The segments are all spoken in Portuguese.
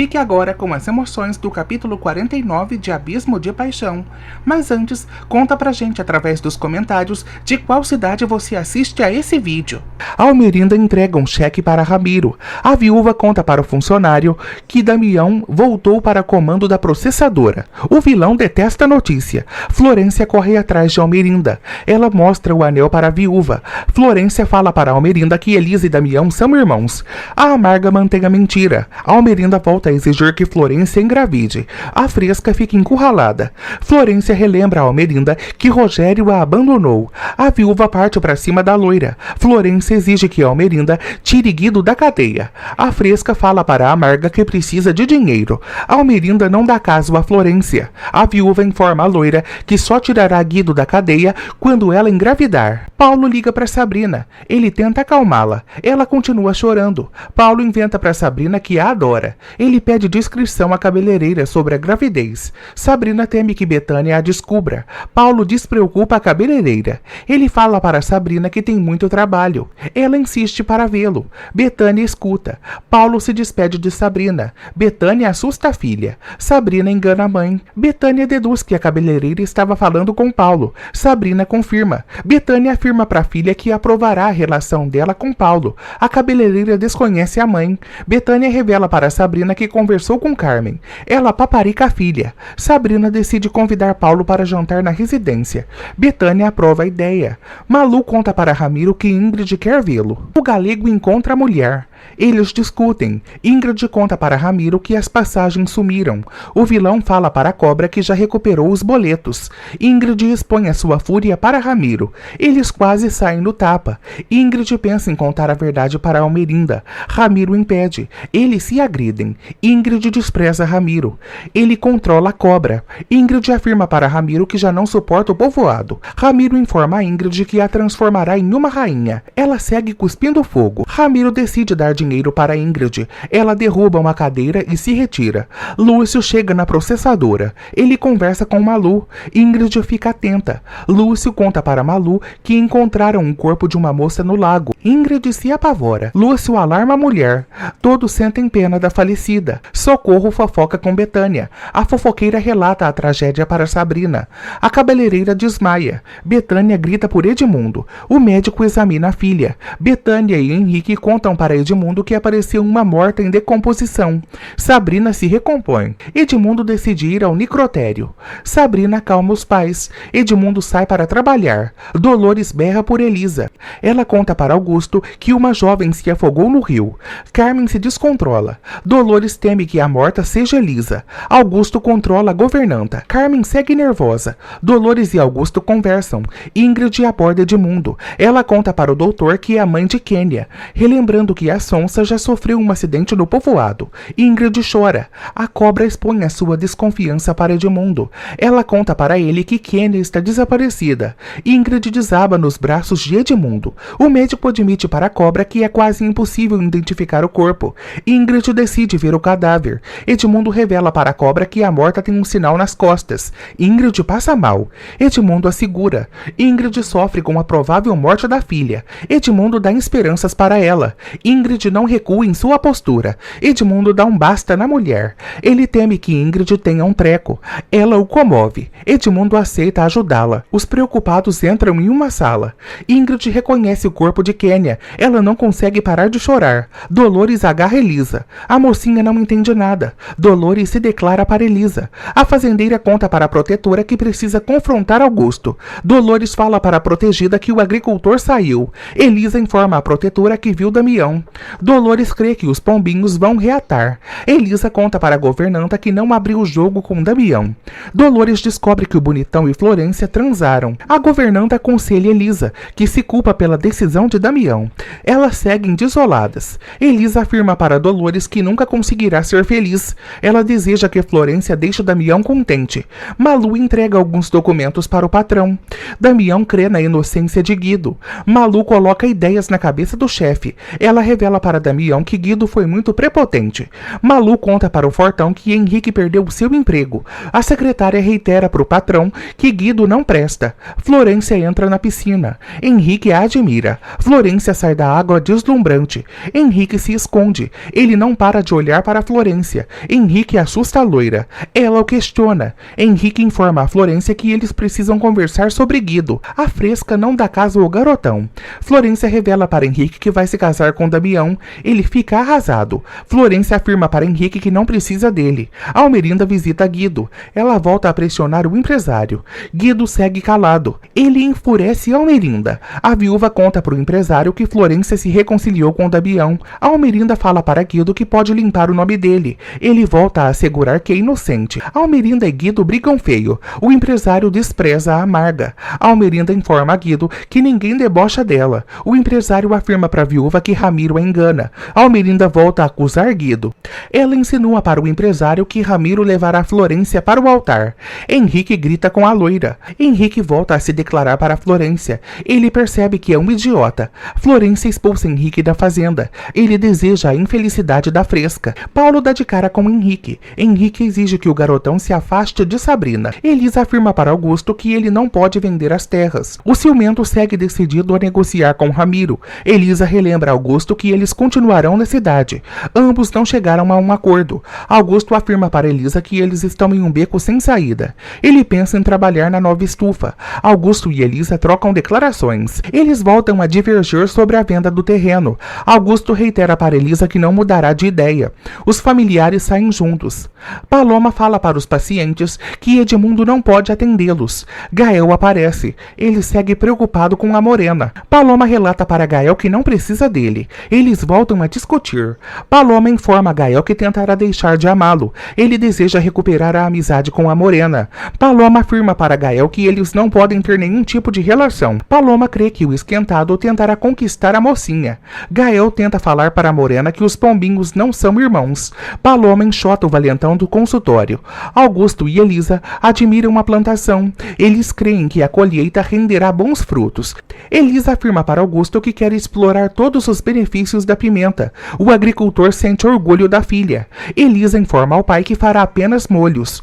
Fique agora com as emoções do capítulo 49 de Abismo de Paixão. Mas antes, conta pra gente através dos comentários de qual cidade você assiste a esse vídeo. Almerinda entrega um cheque para Ramiro. A viúva conta para o funcionário que Damião voltou para comando da processadora. O vilão detesta a notícia. Florência corre atrás de Almerinda. Ela mostra o anel para a viúva. Florência fala para Almerinda que Elisa e Damião são irmãos. A amarga mantém a mentira. Almerinda volta a exigir que Florência engravide. A Fresca fica encurralada. Florência relembra a Almerinda que Rogério a abandonou. A viúva parte para cima da loira. Florência exige que Almerinda tire Guido da cadeia. A Fresca fala para a amarga que precisa de dinheiro. Almerinda não dá caso a Florência. A viúva informa a loira que só tirará Guido da cadeia quando ela engravidar. Paulo liga para Sabrina. Ele tenta acalmá-la. Ela continua chorando. Paulo inventa para Sabrina que a adora. Ele pede discrição à cabeleireira sobre a gravidez. Sabrina teme que Betânia a descubra. Paulo despreocupa a cabeleireira. Ele fala para Sabrina que tem muito trabalho. Ela insiste para vê-lo. Betânia escuta. Paulo se despede de Sabrina. Betânia assusta a filha. Sabrina engana a mãe. Betânia deduz que a cabeleireira estava falando com Paulo. Sabrina confirma. Betânia afirma para a filha que aprovará a relação dela com Paulo. A cabeleireira desconhece a mãe. Betânia revela para Sabrina que conversou com Carmen. Ela paparica a filha. Sabrina decide convidar Paulo para jantar na residência. Betânia aprova a ideia. Malu conta para Ramiro que Ingrid quer vê-lo. O galego encontra a mulher. Eles discutem. Ingrid conta para Ramiro que as passagens sumiram. O vilão fala para a cobra que já recuperou os boletos. Ingrid expõe a sua fúria para Ramiro. Eles quase saem no tapa. Ingrid pensa em contar a verdade para Almerinda. Ramiro impede. Eles se agridem. Ingrid despreza Ramiro. Ele controla a cobra. Ingrid afirma para Ramiro que já não suporta o povoado. Ramiro informa a Ingrid que a transformará em uma rainha. Ela segue cuspindo fogo. Ramiro decide dar dinheiro para Ingrid. Ela derruba uma cadeira e se retira. Lúcio chega na processadora. Ele conversa com Malu. Ingrid fica atenta. Lúcio conta para Malu que encontraram um corpo de uma moça no lago. Ingrid se apavora. Lúcio alarma a mulher. Todos sentem pena da falecida. Socorro fofoca com Betânia. A fofoqueira relata a tragédia para Sabrina. A cabeleireira desmaia. Betânia grita por Edmundo. O médico examina a filha. Betânia e Henrique contam para Edmundo que apareceu uma morta em decomposição. Sabrina se recompõe. Edmundo decide ir ao necrotério. Sabrina acalma os pais. Edmundo sai para trabalhar. Dolores berra por Elisa. Ela conta para Augusto que uma jovem se afogou no rio. Carmen se descontrola. Dolores teme que a morta seja Elisa. Augusto controla a governanta. Carmen segue nervosa. Dolores e Augusto conversam. Ingrid aborda Edmundo. Ela conta para o doutor que é a mãe de Kênia, relembrando que a Sonsa já sofreu um acidente no povoado. Ingrid chora. A cobra expõe a sua desconfiança para Edmundo. Ela conta para ele que Kênia está desaparecida. Ingrid desaba nos braços de Edmundo. O médico admite para a cobra que é quase impossível identificar o corpo. Ingrid decide ver o cadáver. Edmundo revela para a cobra que a morta tem um sinal nas costas. Ingrid passa mal. Edmundo a segura. Ingrid sofre com a provável morte da filha. Edmundo dá esperanças para ela. Ingrid não recua em sua postura. Edmundo dá um basta na mulher. Ele teme que Ingrid tenha um treco. Ela o comove. Edmundo aceita ajudá-la. Os preocupados entram em uma sala. Ingrid reconhece o corpo de Kênia. Ela não consegue parar de chorar. Dolores agarra Elisa. A mocinha não entende nada. Dolores se declara para Elisa. A fazendeira conta para a protetora que precisa confrontar Augusto. Dolores fala para a protegida que o agricultor saiu. Elisa informa a protetora que viu Damião. Dolores crê que os pombinhos vão reatar. Elisa conta para a governanta que não abriu o jogo com Damião. Dolores descobre que o Bonitão e Florência transaram. A governanta aconselha Elisa, que se culpa pela decisão de Damião. Elas seguem desoladas. Elisa afirma para Dolores que nunca conseguirá ser feliz. Ela deseja que Florência deixe Damião contente. Malu entrega alguns documentos para o patrão. Damião crê na inocência de Guido. Malu coloca ideias na cabeça do chefe. Ela revela revela para Damião que Guido foi muito prepotente. Malu conta para o Fortão que Henrique perdeu seu emprego. A secretária reitera para o patrão que Guido não presta. Florência entra na piscina. Henrique a admira. Florência sai da água deslumbrante. Henrique se esconde. Ele não para de olhar para Florência. Henrique assusta a loira. Ela o questiona. Henrique informa a Florência que eles precisam conversar sobre Guido. A fresca não dá caso ao garotão. Florência revela para Henrique que vai se casar com Damião. Ele fica arrasado. Florência afirma para Henrique que não precisa dele. Almerinda visita Guido. Ela volta a pressionar o empresário. Guido segue calado. Ele enfurece Almerinda. A viúva conta para o empresário que Florência se reconciliou com Damião. Almerinda fala para Guido que pode limpar o nome dele. Ele volta a assegurar que é inocente. Almerinda e Guido brigam feio. O empresário despreza a amarga. Almerinda informa a Guido que ninguém debocha dela. O empresário afirma para a viúva que Ramiro a engana. Almerinda volta a acusar Guido. Ela insinua para o empresário que Ramiro levará Florência para o altar. Henrique grita com a loira. Henrique volta a se declarar para Florência. Ele percebe que é um idiota. Florência expulsa Henrique da fazenda. Ele deseja a infelicidade da fresca. Paulo dá de cara com Henrique. Henrique exige que o garotão se afaste de Sabrina. Elisa afirma para Augusto que ele não pode vender as terras. O ciumento segue decidido a negociar com Ramiro. Elisa relembra a Augusto que eles continuarão na cidade. Ambos não chegaram a um acordo. Augusto afirma para Elisa que eles estão em um beco sem saída. Ele pensa em trabalhar na nova estufa. Augusto e Elisa trocam declarações. Eles voltam a divergir sobre a venda do terreno. Augusto reitera para Elisa que não mudará de ideia. Os familiares saem juntos. Paloma fala para os pacientes que Edmundo não pode atendê-los. Gael aparece. Ele segue preocupado com a morena. Paloma relata para Gael que não precisa dele. Eles voltam a discutir. Paloma informa a Gael que tentará deixar de amá-lo. Ele deseja recuperar a amizade com a morena. Paloma afirma para Gael que eles não podem ter nenhum tipo de relação. Paloma crê que o esquentado tentará conquistar a mocinha. Gael tenta falar para a morena que os pombinhos não são irmãos. Paloma enxota o valentão do consultório. Augusto e Elisa admiram a plantação. Eles creem que a colheita renderá bons frutos. Elisa afirma para Augusto que quer explorar todos os benefícios da pimenta. O agricultor sente orgulho da filha. Elisa informa ao pai que fará apenas molhos.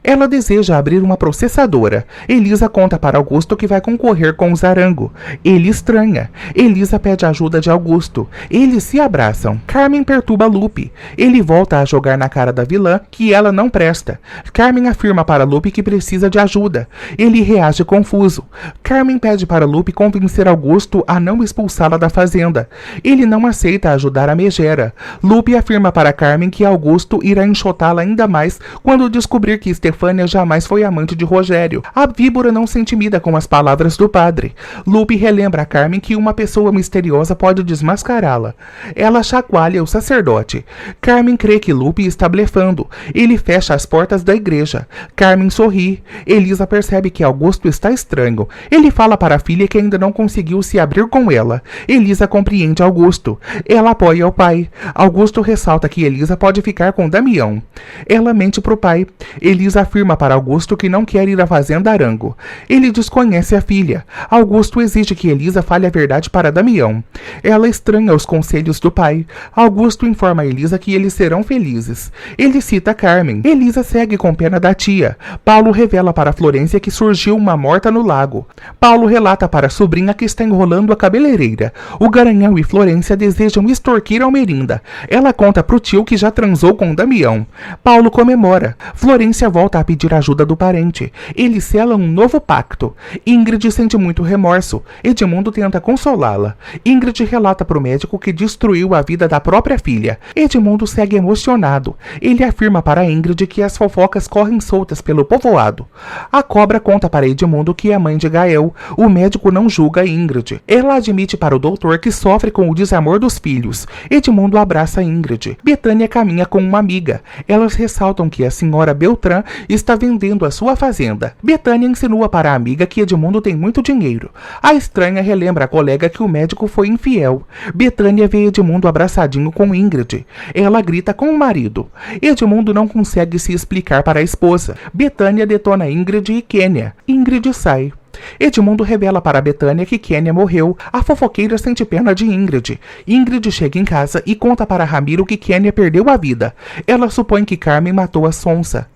Ela deseja abrir uma processadora. Elisa conta para Augusto que vai concorrer com o Zarango. Ele estranha. Elisa pede ajuda de Augusto. Eles se abraçam. Carmen perturba Lupe. Ele volta a jogar na cara da vilã que ela não presta. Carmen afirma para Lupe que precisa de ajuda. Ele reage confuso. Carmen pede para Lupe convencer Augusto a não expulsá-la da fazenda. Ele não aceita ajudar a megera. Lupe afirma para Carmen que Augusto irá enxotá-la ainda mais quando descobrir que Stefânia jamais foi amante de Rogério. A víbora não se intimida com as palavras do padre. Lupe relembra a Carmen que uma pessoa misteriosa pode desmascará-la. Ela chacoalha o sacerdote. Carmen crê que Lupe está blefando. Ele fecha as portas da igreja. Carmen sorri. Elisa percebe que Augusto está estranho. Ele fala para a filha que ainda não conseguiu se abrir com ela. Elisa compreende Augusto. Ela apoia o pai. Augusto ressalta que Elisa pode ficar com Damião. Ela mente para o pai. Elisa afirma para Augusto que não quer ir à fazenda Arango. Ele desconhece a filha. Augusto exige que Elisa fale a verdade para Damião. Ela estranha os conselhos do pai. Augusto informa a Elisa que eles serão felizes. Ele cita Carmen. Elisa segue com pena da tia. Paulo revela para Florência que surgiu uma morta no lago. Paulo relata para a sobrinha que está enrolando a cabeleireira. O Garanhão e Florência desejam extorquir Almerinda. Ela conta pro tio que já transou com Damião. Paulo comemora. Florência volta a pedir ajuda do parente. Eles selam um novo pacto. Ingrid sente muito remorso. Edmundo tenta consolá-la. Ingrid relata para o médico que destruiu a vida da própria filha. Edmundo segue emocionado. Ele afirma para Ingrid que as fofocas correm soltas pelo povoado. A cobra conta para Edmundo que é mãe de Gael. O médico não julga Ingrid. Ela admite para o doutor que sofre com o desamor dos filhos. Edmundo abraça Ingrid. Betânia caminha com uma amiga. Elas ressaltam que a senhora Beltrán está vendendo a sua fazenda. Betânia insinua para a amiga que Edmundo tem muito dinheiro. A estranha relembra a colega que o médico foi infiel. Betânia vê Edmundo abraçadinho com Ingrid. Ela grita com o marido. Edmundo não consegue se explicar para a esposa. Betânia detona Ingrid e Quênia. Ingrid sai. Edmundo revela para Betânia que Kênia morreu. A fofoqueira sente pena de Ingrid. Ingrid chega em casa e conta para Ramiro que Kênia perdeu a vida. Ela supõe que Carmen matou a Sonsa.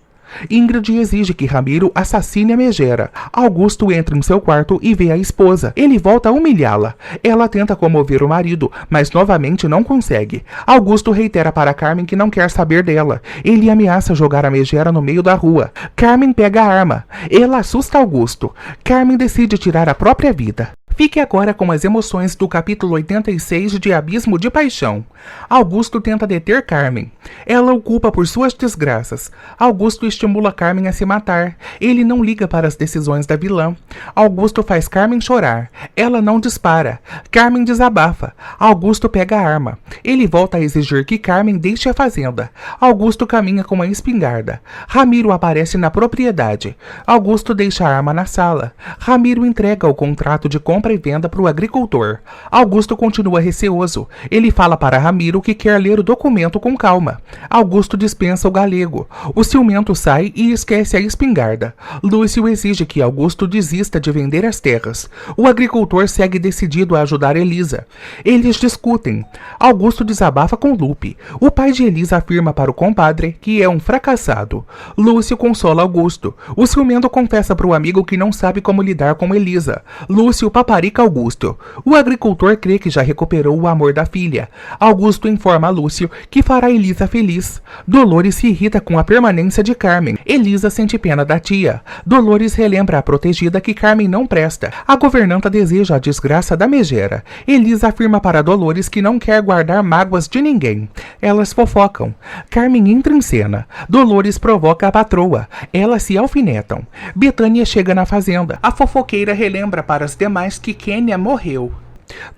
Ingrid exige que Ramiro assassine a megera. Augusto entra em seu quarto e vê a esposa. Ele volta a humilhá-la. Ela tenta comover o marido, mas novamente não consegue. Augusto reitera para Carmen que não quer saber dela. Ele ameaça jogar a megera no meio da rua. Carmen pega a arma. Ela assusta Augusto. Carmen decide tirar a própria vida. Fique agora com as emoções do capítulo 86 de Abismo de Paixão. Augusto tenta deter Carmen. Ela o culpa por suas desgraças. Augusto estimula Carmen a se matar. Ele não liga para as decisões da vilã. Augusto faz Carmen chorar. Ela não dispara. Carmen desabafa. Augusto pega a arma. Ele volta a exigir que Carmen deixe a fazenda. Augusto caminha com a espingarda. Ramiro aparece na propriedade. Augusto deixa a arma na sala. Ramiro entrega o contrato de compra e venda para o agricultor. Augusto continua receoso. Ele fala para Ramiro que quer ler o documento com calma. Augusto dispensa o galego. O ciumento sai e esquece a espingarda. Lúcio exige que Augusto desista de vender as terras. O agricultor segue decidido a ajudar Elisa. Eles discutem. Augusto desabafa com Lupe. O pai de Elisa afirma para o compadre que é um fracassado. Lúcio consola Augusto. O ciumento confessa para o amigo que não sabe como lidar com Elisa. Lúcio paparica Augusto. O agricultor crê que já recuperou o amor da filha. Augusto informa a Lúcio que fará Elisa feliz. Dolores se irrita com a permanência de Carmen. Elisa sente pena da tia. Dolores relembra à protegida que Carmen não presta. A governanta deseja a desgraça da megera. Elisa afirma para Dolores que não quer guardar mágoas de ninguém. Elas fofocam. Carmen entra em cena. Dolores provoca a patroa. Elas se alfinetam. Betânia chega na fazenda. A fofoqueira relembra para as demais que Kênia morreu.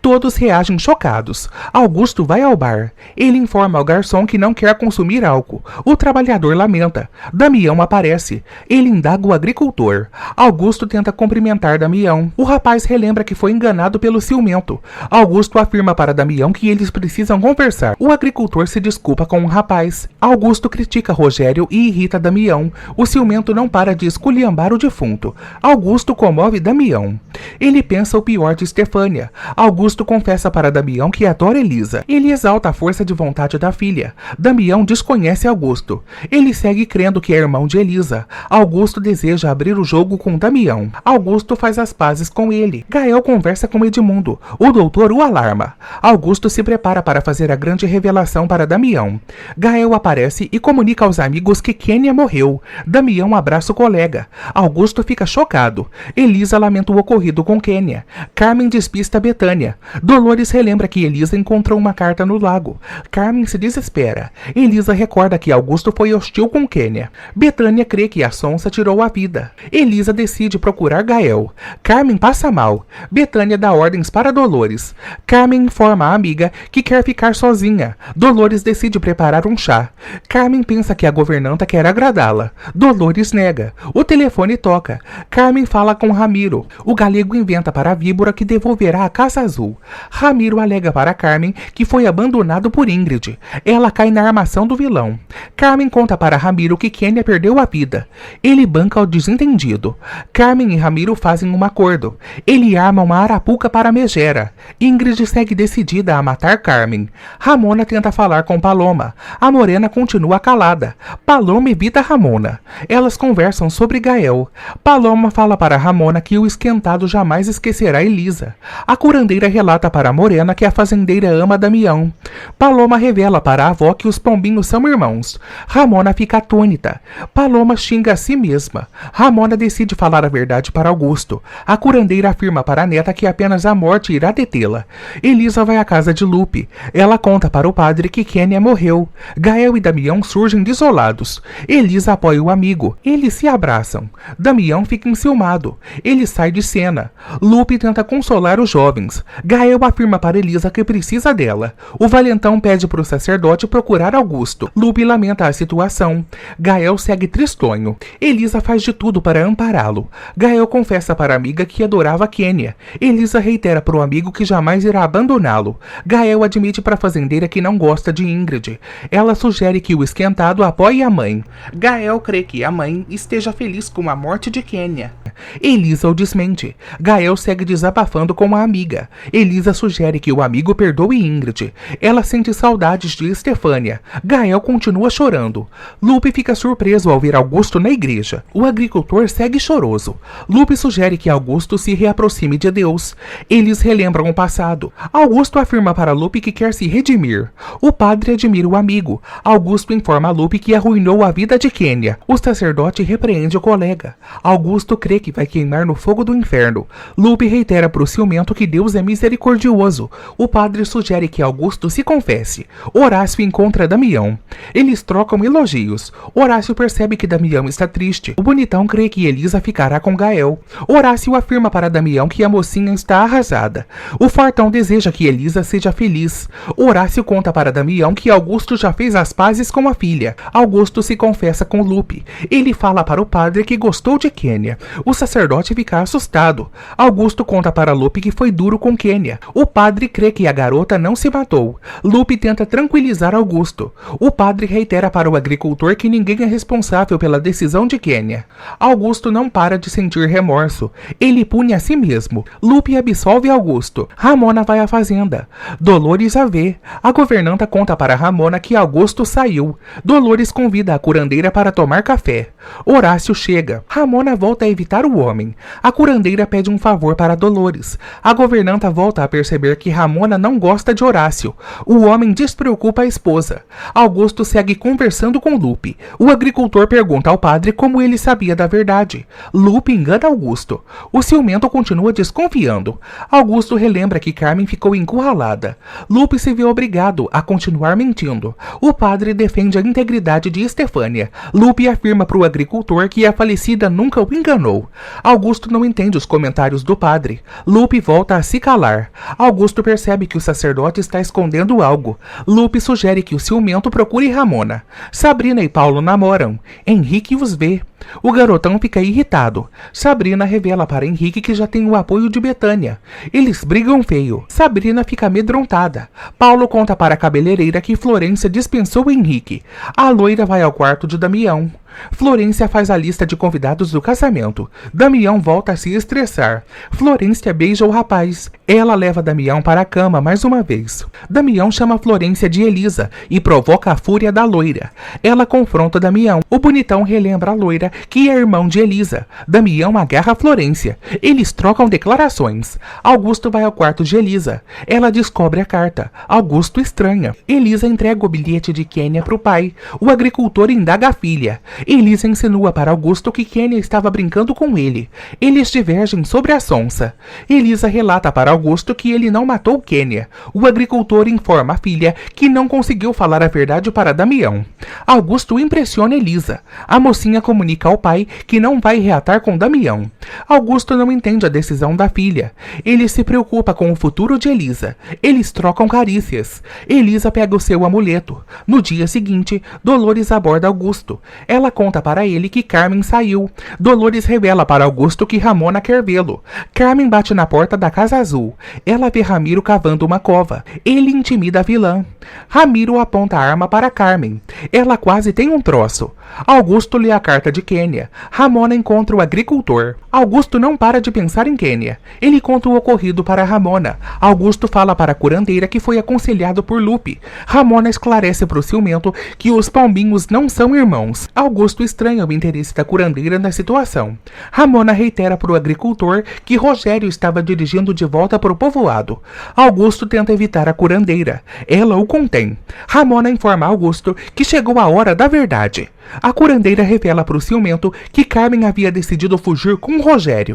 Todos reagem chocados. Augusto vai ao bar. Ele informa ao garçom que não quer consumir álcool. O trabalhador lamenta. Damião aparece. Ele indaga o agricultor. Augusto tenta cumprimentar Damião. O rapaz relembra que foi enganado pelo ciumento. Augusto afirma para Damião que eles precisam conversar. O agricultor se desculpa com o rapaz. Augusto critica Rogério e irrita Damião. O ciumento não para de esculhambar o defunto. Augusto comove Damião. Ele pensa o pior de Estefânia. Augusto confessa para Damião que adora Elisa. Ele exalta a força de vontade da filha. Damião desconhece Augusto. Ele segue crendo que é irmão de Elisa. Augusto deseja abrir o jogo com Damião. Augusto faz as pazes com ele. Gael conversa com Edmundo. O doutor o alarma. Augusto se prepara para fazer a grande revelação para Damião. Gael aparece e comunica aos amigos que Kênia morreu. Damião abraça o colega. Augusto fica chocado. Elisa lamenta o ocorrido com Kênia. Carmen despista Betânia. Dolores relembra que Elisa encontrou uma carta no lago. Carmen se desespera. Elisa recorda que Augusto foi hostil com Kênia. Betânia crê que a Sonsa tirou a vida. Elisa decide procurar Gael. Carmen passa mal. Betânia dá ordens para Dolores. Carmen informa a amiga que quer ficar sozinha. Dolores decide preparar um chá. Carmen pensa que a governanta quer agradá-la. Dolores nega. O telefone toca. Carmen fala com Ramiro. O galego inventa para a víbora que devolverá a Casa Azul. Ramiro alega para Carmen que foi abandonado por Ingrid. Ela cai na armação do vilão. Carmen conta para Ramiro que Kênia perdeu a vida. Ele banca o desentendido. Carmen e Ramiro fazem um acordo. Ele arma uma arapuca para a megera. Ingrid segue decidida a matar Carmen. Ramona tenta falar com Paloma. A morena continua calada. Paloma evita Ramona. Elas conversam sobre Gael. Paloma fala para Ramona que o esquentado jamais esquecerá Elisa. A curandeira relata para a morena que a fazendeira ama Damião. Paloma revela para a avó que os pombinhos são irmãos. Ramona fica atônita. Paloma xinga a si mesma. Ramona decide falar a verdade para Augusto. A curandeira afirma para a neta que apenas a morte irá detê-la. Elisa vai à casa de Lupe. Ela conta para o padre que Kênia morreu. Gael e Damião surgem desolados. Elisa apoia o amigo. Eles se abraçam. Damião fica enciumado. Ele sai de cena. Lupe tenta consolar os jovens. Deus. Gael afirma para Elisa que precisa dela. O valentão pede para o sacerdote procurar Augusto. Lupe lamenta a situação. Gael segue tristonho. Elisa faz de tudo para ampará-lo. Gael confessa para a amiga que adorava Quênia. Elisa reitera para o amigo que jamais irá abandoná-lo. Gael admite para a fazendeira que não gosta de Ingrid. Ela sugere que o esquentado apoie a mãe. Gael crê que a mãe esteja feliz com a morte de Quênia. Elisa o desmente. Gael segue desabafando com a amiga. Elisa sugere que o amigo perdoe Ingrid. Ela sente saudades de Estefânia. Gael continua chorando. Lupe fica surpreso ao ver Augusto na igreja. O agricultor segue choroso. Lupe sugere que Augusto se reaproxime de Deus. Eles relembram o passado. Augusto afirma para Lupe que quer se redimir. O padre admira o amigo. Augusto informa a Lupe que arruinou a vida de Quênia. O sacerdote repreende o colega. Augusto crê que vai queimar no fogo do inferno. Lupe reitera para o ciumento que Deus é misericordioso. O padre sugere que Augusto se confesse. Horácio encontra Damião. Eles trocam elogios. Horácio percebe que Damião está triste. O bonitão crê que Elisa ficará com Gael. Horácio afirma para Damião que a mocinha está arrasada. O fartão deseja que Elisa seja feliz. Horácio conta para Damião que Augusto já fez as pazes com a filha. Augusto se confessa com Lupe. Ele fala para o padre que gostou de Quênia. O sacerdote fica assustado. Augusto conta para Lupe que foi duro com Quênia. O padre crê que a garota não se matou. Lupe tenta tranquilizar Augusto. O padre reitera para o agricultor que ninguém é responsável pela decisão de Quênia. Augusto não para de sentir remorso. Ele pune a si mesmo. Lupe absolve Augusto. Ramona vai à fazenda. Dolores a vê. A governanta conta para Ramona que Augusto saiu. Dolores convida a curandeira para tomar café. Horácio chega. Ramona volta a evitar o homem. A curandeira pede um favor para Dolores. A governanta volta a perceber que Ramona não gosta de Horácio. O homem despreocupa a esposa. Augusto segue conversando com Lupe. O agricultor pergunta ao padre como ele sabia da verdade. Lupe engana Augusto. O ciumento continua desconfiando. Augusto relembra que Carmen ficou encurralada. Lupe se vê obrigado a continuar mentindo. O padre defende a integridade de Estefânia. Lupe afirma para o agricultor que a falecida nunca o enganou. Augusto não entende os comentários do padre. Lupe volta a se calar. Augusto percebe que o sacerdote está escondendo algo. Lupe sugere que o ciumento procure Ramona. Sabrina e Paulo namoram. Henrique os vê. O garotão fica irritado. Sabrina revela para Henrique que já tem o apoio de Betânia. Eles brigam feio. Sabrina fica amedrontada. Paulo conta para a cabeleireira que Florência dispensou Henrique. A loira vai ao quarto de Damião. Florência faz a lista de convidados do casamento. Damião volta a se estressar. Florência beija o rapaz. Ela leva Damião para a cama mais uma vez. Damião chama Florência de Elisa e provoca a fúria da loira. Ela confronta Damião. O bonitão relembra a loira que é irmão de Elisa. Damião agarra Florência. Eles trocam declarações. Augusto vai ao quarto de Elisa. Ela descobre a carta. Augusto estranha. Elisa entrega o bilhete de Quênia para o pai. O agricultor indaga a filha. Elisa insinua para Augusto que Quênia estava brincando com ele. Eles divergem sobre a sonsa. Elisa relata para Augusto que ele não matou Quênia. O agricultor informa a filha que não conseguiu falar a verdade para Damião. Augusto impressiona Elisa. A mocinha comunica ao pai que não vai reatar com Damião. Augusto não entende a decisão da filha. Ele se preocupa com o futuro de Elisa. Eles trocam carícias. Elisa pega o seu amuleto. No dia seguinte, Dolores aborda Augusto. Ela conta para ele que Carmen saiu. Dolores revela para Augusto que Ramona quer vê-lo. Carmen bate na porta da Casa Azul. Ela vê Ramiro cavando uma cova. Ele intimida a vilã. Ramiro aponta a arma para Carmen. Ela quase tem um troço. Augusto lê a carta de Quênia. Ramona encontra o agricultor. Augusto não para de pensar em Quênia. Ele conta o ocorrido para Ramona. Augusto fala para a curandeira que foi aconselhado por Lupe. Ramona esclarece para o ciumento que os pombinhos não são irmãos. Augusto estranha o interesse da curandeira na situação. Ramona reitera para o agricultor que Rogério estava dirigindo de volta para o povoado. Augusto tenta evitar a curandeira. Ela o contém. Ramona informa Augusto que chegou a hora da verdade. A curandeira revela para o ciumento que Carmen havia decidido fugir com Rogério.